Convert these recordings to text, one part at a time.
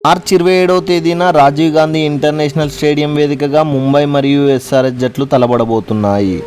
మార్చి 27వ తేదీన Rajiv Gandhi international stadium వేదికగా ముంబై మరియు ఎస్ఆర్హెచ్ జట్లు తలపడబోతున్నాయి.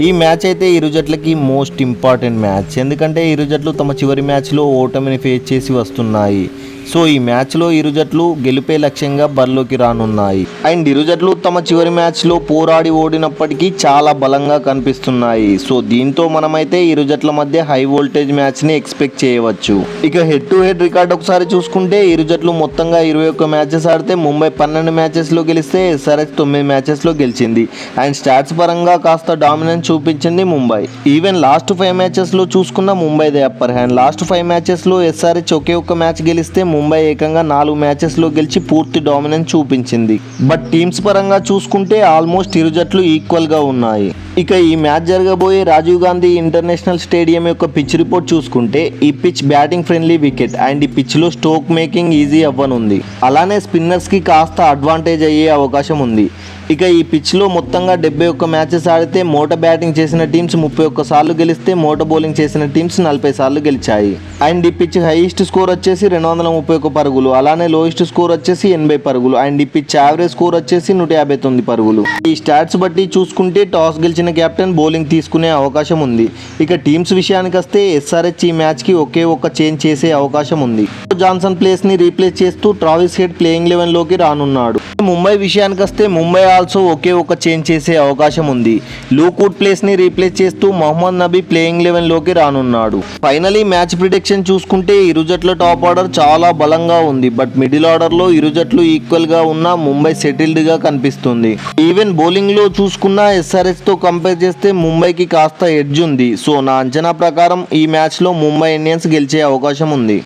ఈ మ్యాచ్ అయితే ఇరు జట్లకి మోస్ట్ ఇంపార్టెంట్ మ్యాచ్. ఎందుకంటే ఇరు జట్లు తమ చివరి మ్యాచ్లో ఓటమిని ఫేస్ చేసి వస్తున్నాయి. సో ఈ మ్యాచ్లో ఇరు జట్లు గెలిపే లక్ష్యంగా బరిలోకి రానున్నాయి. అండ్ ఇరు జట్లు తమ చివరి మ్యాచ్లో పోరాడి ఓడినప్పటికీ చాలా బలంగా కనిపిస్తున్నాయి. సో దీంతో మనమైతే ఇరు జట్ల మధ్య హై వోల్టేజ్ మ్యాచ్ని ఎక్స్పెక్ట్ చేయవచ్చు. ఇక హెడ్ టు హెడ్ రికార్డ్ ఒకసారి చూసుకుంటే ఇరు జట్లు మొత్తంగా 21 మ్యాచెస్ ఆడితే ముంబై 12 మ్యాచెస్లో గెలిస్తే ఎస్ఆర్హెచ్ 9 మ్యాచెస్లో గెలిచింది. అండ్ స్టాట్స్ పరంగా కాస్త డామినెన్స్ చూపించింది ముంబై. ఈవెన్ లాస్ట్ 5 మ్యాచెస్లో చూసుకున్న ముంబైదే అప్పర్ హ్యాండ్. లాస్ట్ 5 మ్యాచెస్లో ఎస్ఆర్హెచ్ ఒకే ఒక్క మ్యాచ్ గెలిస్తే ముంబై ఏకంగా 4 మ్యాచెస్లో గెలిచి పూర్తి డామినెన్స్ చూపించింది. బట్ టీమ్స్ పరంగా చూసుకుంటే ఆల్మోస్ట్ ఇరు జట్లు ఈక్వల్గా ఉన్నాయి. ఇక ఈ మ్యాచ్ జరగబోయే రాజీవ్ గాంధీ ఇంటర్నేషనల్ స్టేడియం యొక్క పిచ్ రిపోర్ట్ చూసుకుంటే ఈ pitch batting friendly wicket and ఈ పిచ్లో స్ట్రోక్ మేకింగ్ ఈజీ అవ్వనుంది. అలానే స్పిన్నర్స్కి కాస్త అడ్వాంటేజ్ అయ్యే అవకాశం ఉంది. ఇక ఈ పిచ్లో మొత్తంగా 71 మ్యాచెస్ ఆడితే మోట బ్యాటింగ్ చేసిన టీమ్స్ 31 సార్లు గెలిస్తే మోట బౌలింగ్ చేసిన టీమ్స్ 40 సార్లు గెలిచాయి. అండ్ ఈ పిచ్ హైయెస్ట్ స్కోర్ వచ్చేసి 231 పరుగులు, అలానే లోయెస్ట్ స్కోర్ వచ్చేసి 80 పరుగులు అండ్ ఈ పిచ్ యావరేజ్ స్కోర్ వచ్చేసి 159 పరుగులు. ఈ స్టాట్స్ బట్టి చూసుకుంటే టాస్ గెలిచిన కెప్టెన్ బౌలింగ్ తీసుకునే అవకాశం ఉంది. ఇక టీమ్స్ విషయానికి వస్తే ఎస్ఆర్హెచ్ ఈ మ్యాచ్కి ఒకే ఒక్క చేంజ్ చేసే అవకాశం ఉంది. జాన్సన్ ప్లేస్ని రీప్లేస్ చేస్తూ ట్రావిస్ హెడ్ ప్లేయింగ్ 11లోకి రానున్నాడు. ముంబై విషయానికి వస్తే ముంబై ఆల్సో ఒకే ఒక చేంజ్ చేసే అవకాశం ఉంది. లూక్ వుడ్ ప్లేస్ని రీప్లేస్ చేస్తూ మొహమ్మద్ నబీ ప్లేయింగ్ 11లోకి రానున్నాడు. ఫైనలీ మ్యాచ్ ప్రిడిక్షన్ చూసుకుంటే ఇరు జట్ల టాప్ ఆర్డర్ చాలా బలంగా ఉంది. బట్ మిడిల్ ఆర్డర్లో ఇరు జట్లు ఈక్వల్గా ఉన్న ముంబై సెటిల్డ్గా కనిపిస్తుంది. ఈవెన్ బౌలింగ్లో చూసుకున్న ఎస్ఆర్హెచ్తో కంపేర్ చేస్తే ముంబైకి కాస్త ఎడ్జ్ ఉంది. సో నా అంచనా ప్రకారం ఈ మ్యాచ్లో ముంబై ఇండియన్స్ గెలిచే అవకాశం ఉంది.